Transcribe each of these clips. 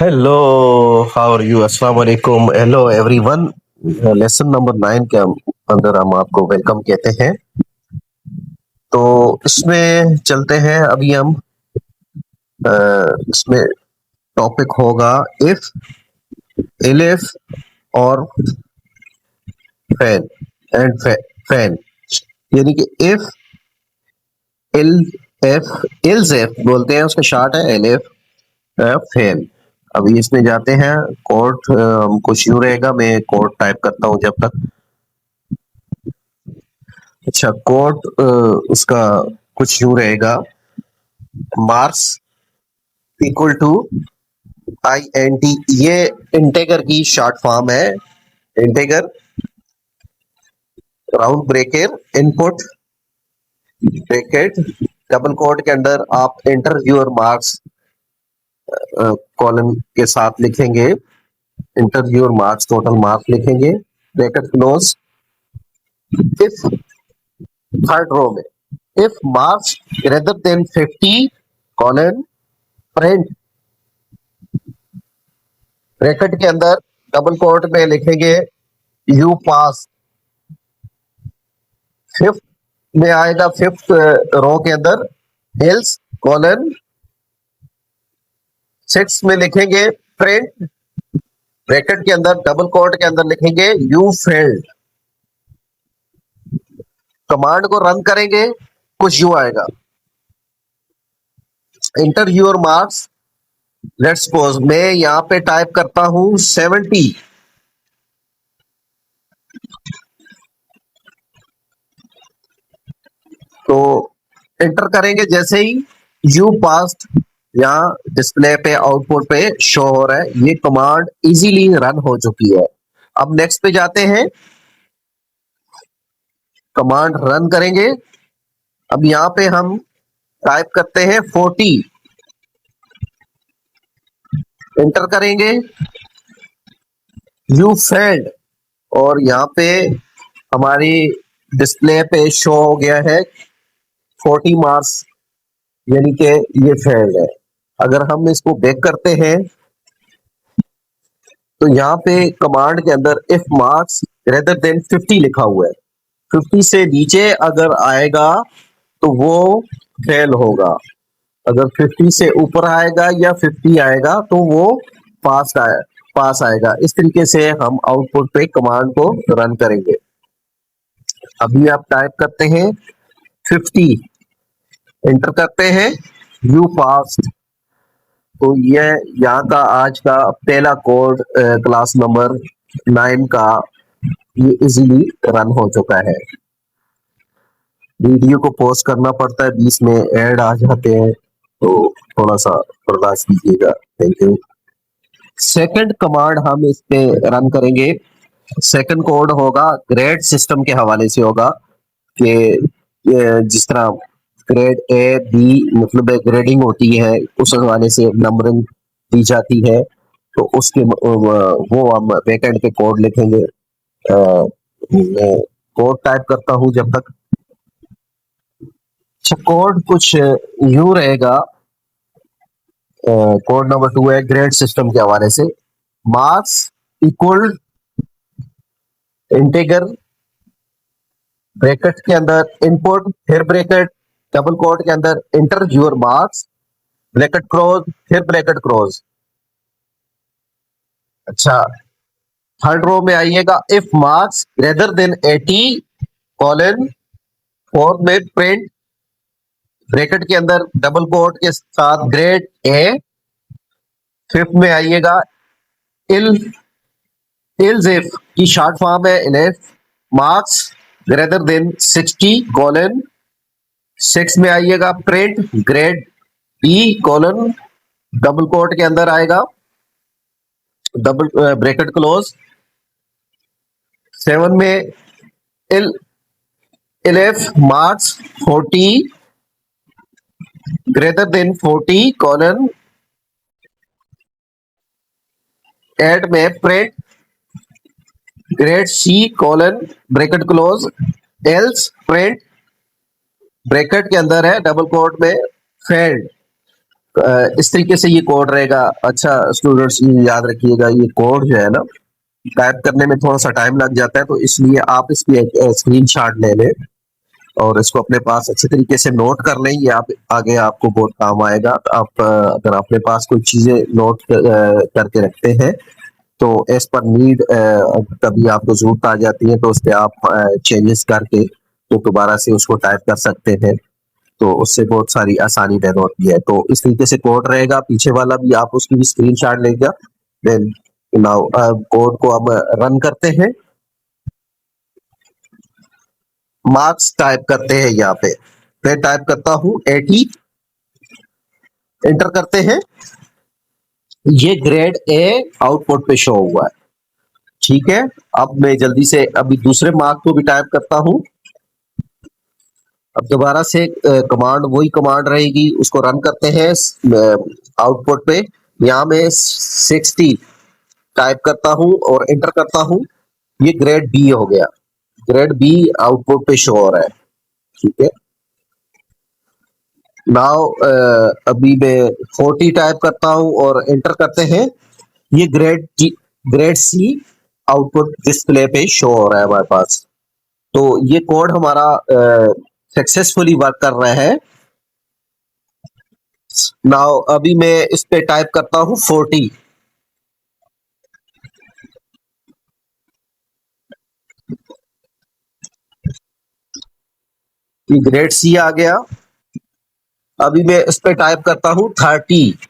Hello, how are you? अस्सलाम वालेकुम। Hello everyone. Lesson number 9 के अंदर हम आपको वेलकम कहते हैं। तो इसमें चलते हैं। अभी हम इसमें टॉपिक होगा इफ, एलिफ और फैन एंड फैन। यानी कि if, L, F, else F बोलते हैं, उसका शार्ट है एलिफ, फैन। अभी इसमें जाते हैं। कोड कुछ यूं रहेगा, मैं कोड टाइप करता हूं जब तक। अच्छा, कोड उसका कुछ यूं रहेगा। Marks equal to INT। ये इंटेगर की शॉर्ट फॉर्म है। Integer round bracket input bracket double quote के अंदर आप एंटर योर मार्क्स कॉलम के साथ लिखेंगे। Enter your marks, total marks लिखेंगे, bracket close. If third row में if marks greater than 50 colon print bracket के अंदर डबल कोट में लिखेंगे यू पास। फिफ्थ में आएगा, फिफ्थ रो के अंदर एल्स कॉलन। सिक्स में लिखेंगे प्रिंट ब्रैकेट के अंदर डबल कोट के अंदर लिखेंगे यू फेल्ड। कमांड को रन करेंगे, कुछ यू आएगा। Inter your marks. Let's suppose मैं यहां पे टाइप करता हूं 70। तो एंटर करेंगे, जैसे ही यू पास्ट यहाँ डिस्प्ले पे आउटपुट पे शो हो रहा है। ये कमांड इजीली रन हो चुकी है। अब नेक्स्ट पे जाते हैं, कमांड रन करेंगे। अब यहाँ पे हम टाइप करते हैं 40, एंटर करेंगे, यू फेल्ड। और यहाँ पे हमारी डिस्प्ले पे शो हो गया है 40 मार्क्स, यानी कि ये फेल्ड है। अगर हम इसको बैक करते हैं तो यहाँ पे कमांड के अंदर इफ मार्क्स ग्रेटर देन 50 लिखा हुआ है। 50 से नीचे अगर आएगा तो वो फेल होगा। अगर 50 से ऊपर आएगा या 50 आएगा तो वो पास आएगा। इस तरीके से हम आउटपुट पे कमांड को रन करेंगे। अभी आप टाइप करते हैं 50, एंटर करते हैं, यू पास। तो ये यहाँ का आज का पहला कोड क्लास नंबर 9 का ये इजीली रन हो चुका है। वीडियो को पॉज करना पड़ता है, बीच में ऐड आ जाते हैं, तो थोड़ा सा बर्दाश्त कीजिएगा। Thank you. सेकंड कमांड हम इस पे रन करेंगे। सेकंड कोड होगा ग्रेड सिस्टम के हवाले से होगा कि जिस तरह ग्रेड ए बी मतलब ग्रेडिंग होती है, उस हवाले से नंबरिंग दी जाती है। तो उसके वो हम बैकएंड पे कोड लिखेंगे। मैं कोड टाइप करता हूं जब तक। अच्छा, कोड कुछ यूं रहेगा। कोड नंबर 2 है ग्रेड सिस्टम के हवाले से। मार्क्स इक्वल इंटीगर ब्रैकेट के अंदर इनपुट, फिर ब्रैकेट डबल कोट के अंदर inter your marks, bracket close, फिर ब्रैकेट क्लोज। अच्छा, थर्ड रो में आइएगा, if marks greater then 80 colon, fourth में प्रिंट ब्रैकेट के अंदर डबल कोट के साथ ग्रेड ए। फिफ्थ में आइएगा, इल इल्स इफ की शॉर्ट फॉर्म है elif, marks greater than 60 colon. Six में आइएगा, print grade B colon, double quote के अंदर आएगा, डबल ब्रैकेट क्लोज। सेवन में el elif marks 40 greater than 40 colon, eight में print grade C colon bracket close, else print bracket के अंदर है डबल कोट में फेल्ड। इस तरीके से ये कोड रहेगा। अच्छा स्टूडेंट्स, ये याद रखिएगा, ये कोड जो है ना टाइप करने में थोड़ा सा टाइम लग जाता है, तो इसलिए आप इसकी एक स्क्रीनशॉट ले लें और इसको अपने पास अच्छे तरीके से नोट कर लें। ये आप आगे आपको बहुत काम आएगा। आप अगर अपने पास कोई चीजें नोट करके रखते हैं तो एज पर नीड कभी आपको जरूरत आ जाती है तो उस पर आप चेंजेस करके तो दोबारा से उसको टाइप कर सकते हैं, तो उससे बहुत सारी आसानी पैदा होती है। तो इस तरीके से कोड रहेगा, पीछे वाला भी आप उसकी भी स्क्रीनशॉट लेगा। देन नाउ कोड को अब रन करते हैं, मार्क्स टाइप करते हैं यहाँ पे। मैं टाइप करता हूँ 80, एंटर करते हैं। ये ग्रेड ए आउटपुट पे शो हुआ है। ठीक है, अब मैं जल्दी से अभी दूसरे मार्क को भी टाइप करता हूँ। अब दोबारा से कमांड वही कमांड रहेगी, उसको रन करते हैं। आउटपुट पे यहाँ में 60 टाइप करता हूँ और एंटर करता हूँ। ये ग्रेड बी हो गया, ग्रेड बी आउटपुट पे शो हो रहा है। ठीक है, नाउ अभी मैं 40 टाइप करता हूँ और एंटर करते हैं। ये ग्रेड सी आउटपुट डिस्प्ले पे शो हो रहा है हमारे पास। तो ये कोड हमारा सक्सेसफुली वर्क कर रहा है। नाउ अभी मैं इस पे टाइप करता हूँ 40। ये ग्रेड सी आ गया। अभी मैं इस पे टाइप करता हूँ 30,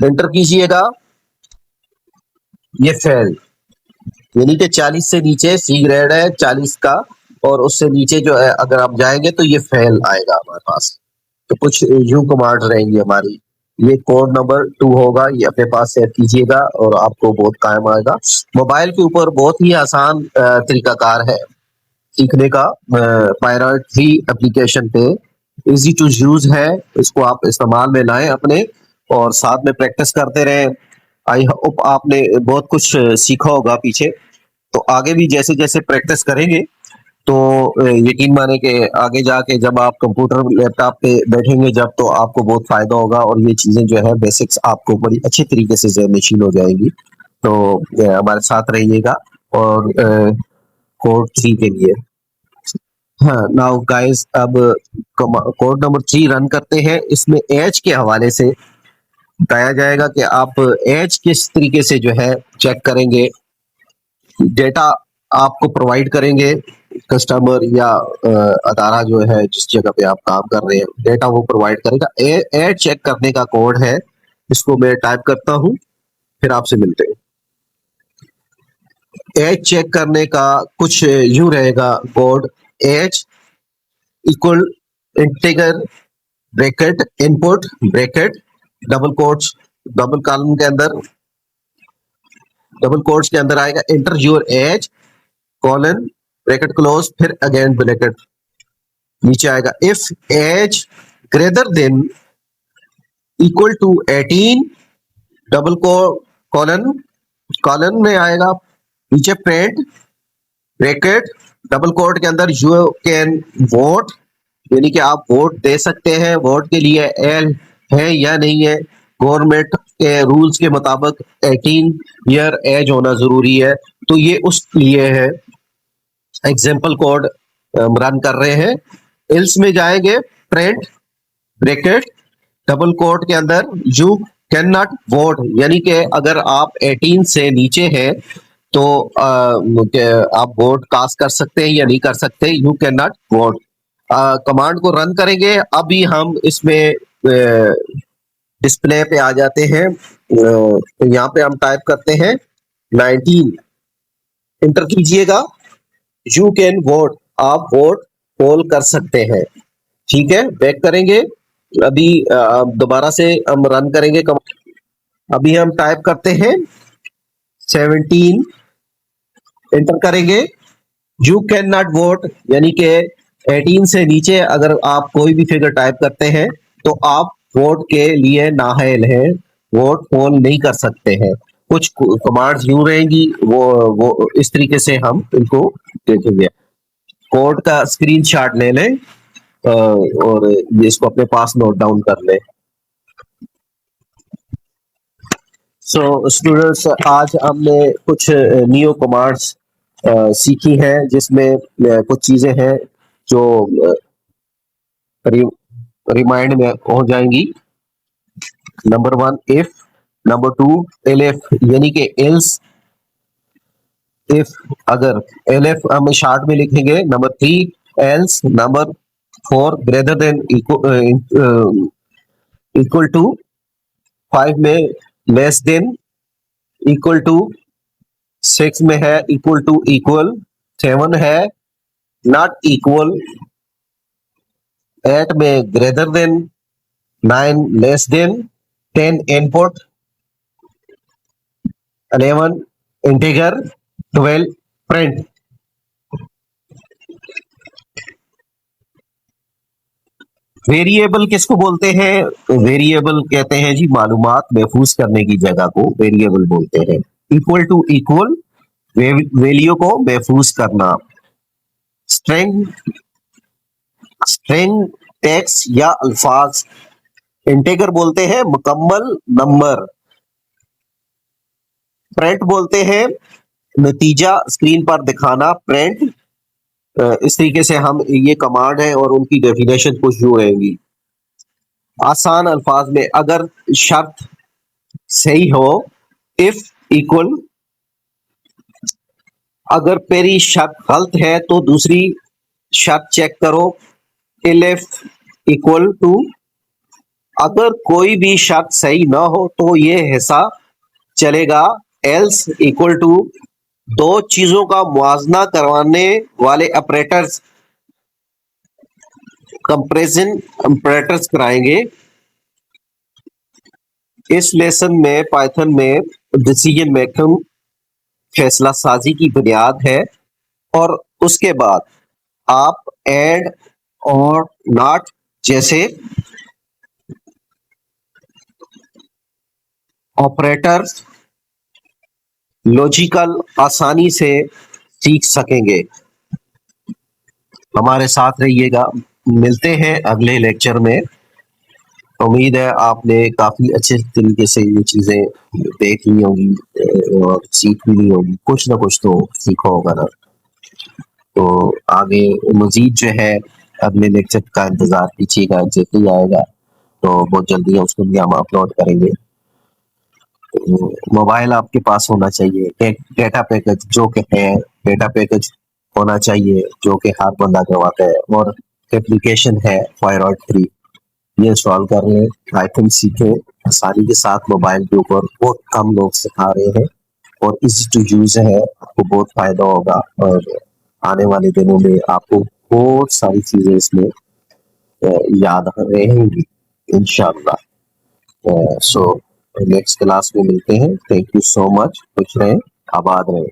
एंटर कीजिएगा। ये फेल, यानी कि 40 से नीचे सी ग्रेड है 40 का, और उससे नीचे जो है अगर आप जाएंगे तो ये फेल आएगा हमारे पास। तो कुछ यूं कमांड रहेंगी हमारी। ये कोड नंबर 2 होगा, ये अपने पास सेव कीजिएगा और आपको बहुत काम आएगा। मोबाइल के ऊपर बहुत ही आसान तरीकाकार है सीखने का। पायरॉइड 3 एप्लीकेशन पे इजी टू यूज है, इसको आप इस्तेमाल में लाएं अपने और साथ में प्रैक्टिस करते रहें। आई होप आपने बहुत कुछ सीखा होगा पीछे। तो आगे भी जैसे जैसे प्रैक्टिस करेंगे तो यकीन माने कि आगे जाके जब आप कंप्यूटर लैपटॉप पे बैठेंगे जब, तो आपको बहुत फायदा होगा और ये चीजें जो है बेसिक्स आपको बड़ी अच्छी तरीके से ज़हन नशीन हो जाएंगी। तो हमारे साथ रहिएगा और कोड 3 के लिए। हाँ, नाउ गाइस, अब कोड नंबर 3 रन करते हैं। इसमें एज के हवाले से बताया जाएगा कि आप एज किस तरीके से जो है चेक करेंगे। डेटा आपको प्रोवाइड करेंगे कस्टमर या अदारा जो है जिस जगह पे आप काम कर रहे हैं, डेटा वो प्रोवाइड करेगा। एड चेक करने का कोड है, इसको मैं टाइप करता हूँ, फिर आपसे मिलते हैं। एज चेक करने का कुछ यूं रहेगा code. Age equal integer bracket input bracket double quotes, double colon के अंदर, डबल कोट्स के अंदर आएगा enter your age colon bracket close, फिर अगेन ब्रैकेट, नीचे आएगा if age greater than equal to 18 double colon, colon में आएगा नीचे प्रिंट ब्रैकेट डबल कोट के अंदर यू कैन वोट, यानी कि आप वोट दे सकते हैं। वोट के लिए एल है या नहीं है, गवर्नमेंट के रूल्स के मुताबिक 18 ईयर एज होना जरूरी है, तो ये उस लिए है। एग्जाम्पल कोड रन कर रहे हैं। इल्स में जाएंगे प्रिंट ब्रैकेट डबल कोट के अंदर यू कैन नॉट वोट, यानी कि अगर आप 18 से नीचे हैं तो आप वोट कास्ट कर सकते हैं या नहीं कर सकते। You can not vote. Command को रन करेंगे। अभी हम इसमें डिस्प्ले पे आ जाते हैं। तो यहाँ पे हम टाइप करते हैं 19, इंटर कीजिएगा। यू कैन वोट, आप वोट पोल कर सकते हैं। ठीक है, बैक करेंगे। अभी दोबारा से हम रन करेंगे। अभी हम टाइप करते हैं 17, एंटर करेंगे। यू कैन नॉट वोट, यानी कि 18 से नीचे अगर आप कोई भी फिगर टाइप करते हैं तो आप वोट के लिए नाअहल हैं, वोट पोल नहीं कर सकते हैं। कुछ कमांड्स यूं रहेंगी, वो इस तरीके से हम इनको देखेंगे। कोड का स्क्रीनशॉट ले लें और ये इसको अपने पास नोट डाउन कर लें। सो स्टूडेंट्स, आज हमने कुछ न्यू कमांड्स सीखी हैं, जिसमें कुछ चीजें हैं जो रिमाइंड में हो जाएंगी। नंबर 1 इफ, नंबर 2 एलएफ यानी कि एल्स इफ, अगर एलएफ हम शॉर्ट में लिखेंगे। Number 3 else, number 4 greater than equal to, 5 में लेस देन इक्वल टू, 6 में है इक्वल टू इक्वल, 7 है नॉट इक्वल, 8 में greater than, 9 less than, 10 input, 11 integer, 12 print. Variable किसको बोलते हैं? वेरिएबल कहते हैं जी मालूमात महफूज करने की जगह को वेरिएबल बोलते हैं। इक्वल टू इक्वल, वैल्यू को महफूज करना। स्ट्रिंग, स्ट्रिंग टेक्स्ट या अल्फाज। इंटीगर बोलते हैं मुकम्मल नंबर। प्रिंट बोलते हैं नतीजा स्क्रीन पर दिखाना, प्रिंट। इस तरीके से हम ये कमांड है और उनकी डेफिनेशन कुछ जो रहेंगी। आसान अल्फाज में, अगर शर्त सही हो, इफ इक्वल, अगर पहली शर्त गलत है तो दूसरी शर्त चेक करो, इफ इक्वल टू। अगर कोई भी शर्त सही ना हो तो ये हिस्सा चलेगा, एल्स इक्वल टू। दो चीजों का मुआवजा करवाने वाले ऑपरेटर्स कंपैरिजन ऑपरेटर्स कराएंगे। इस लेसन में पाइथन में डिसीजन मेकिंग फैसला साजी की बुनियाद है, और उसके बाद आप एंड और नॉट जैसे ऑपरेटर्स लॉजिकल आसानी से सीख सकेंगे। हमारे साथ रहिएगा, मिलते हैं अगले लेक्चर में। उम्मीद है आपने काफी अच्छे तरीके से ये चीजें देख ली होंगी और सीख भी ली होगी, कुछ ना कुछ तो सीखा होगा ना। तो आगे मजीद जो है अगले लेक्चर का इंतजार कीजिएगा, जैसे ही आएगा तो बहुत जल्दी उसको भी हम अपलोड करेंगे। मोबाइल आपके पास होना चाहिए, डेटा पैकेज जो कि है, डेटा पैकेज होना चाहिए जो कि हर बंदा करवाता है, और एप्लीकेशन है फायरऑइड 3, ये इंस्टॉल कर लें, पाइथन सीखें आसानी के साथ। मोबाइल के ऊपर बहुत कम लोग सिखा रहे हैं और इजी टू यूज है, आपको बहुत फायदा होगा, और आने वाले दिनों में आपको बहुत सारी चीजें इसमें याद रहेंगी इंशाल्लाह। सो नेक्स्ट क्लास में मिलते हैं। थैंक यू सो मच, खुश रहें, आबाद रहें।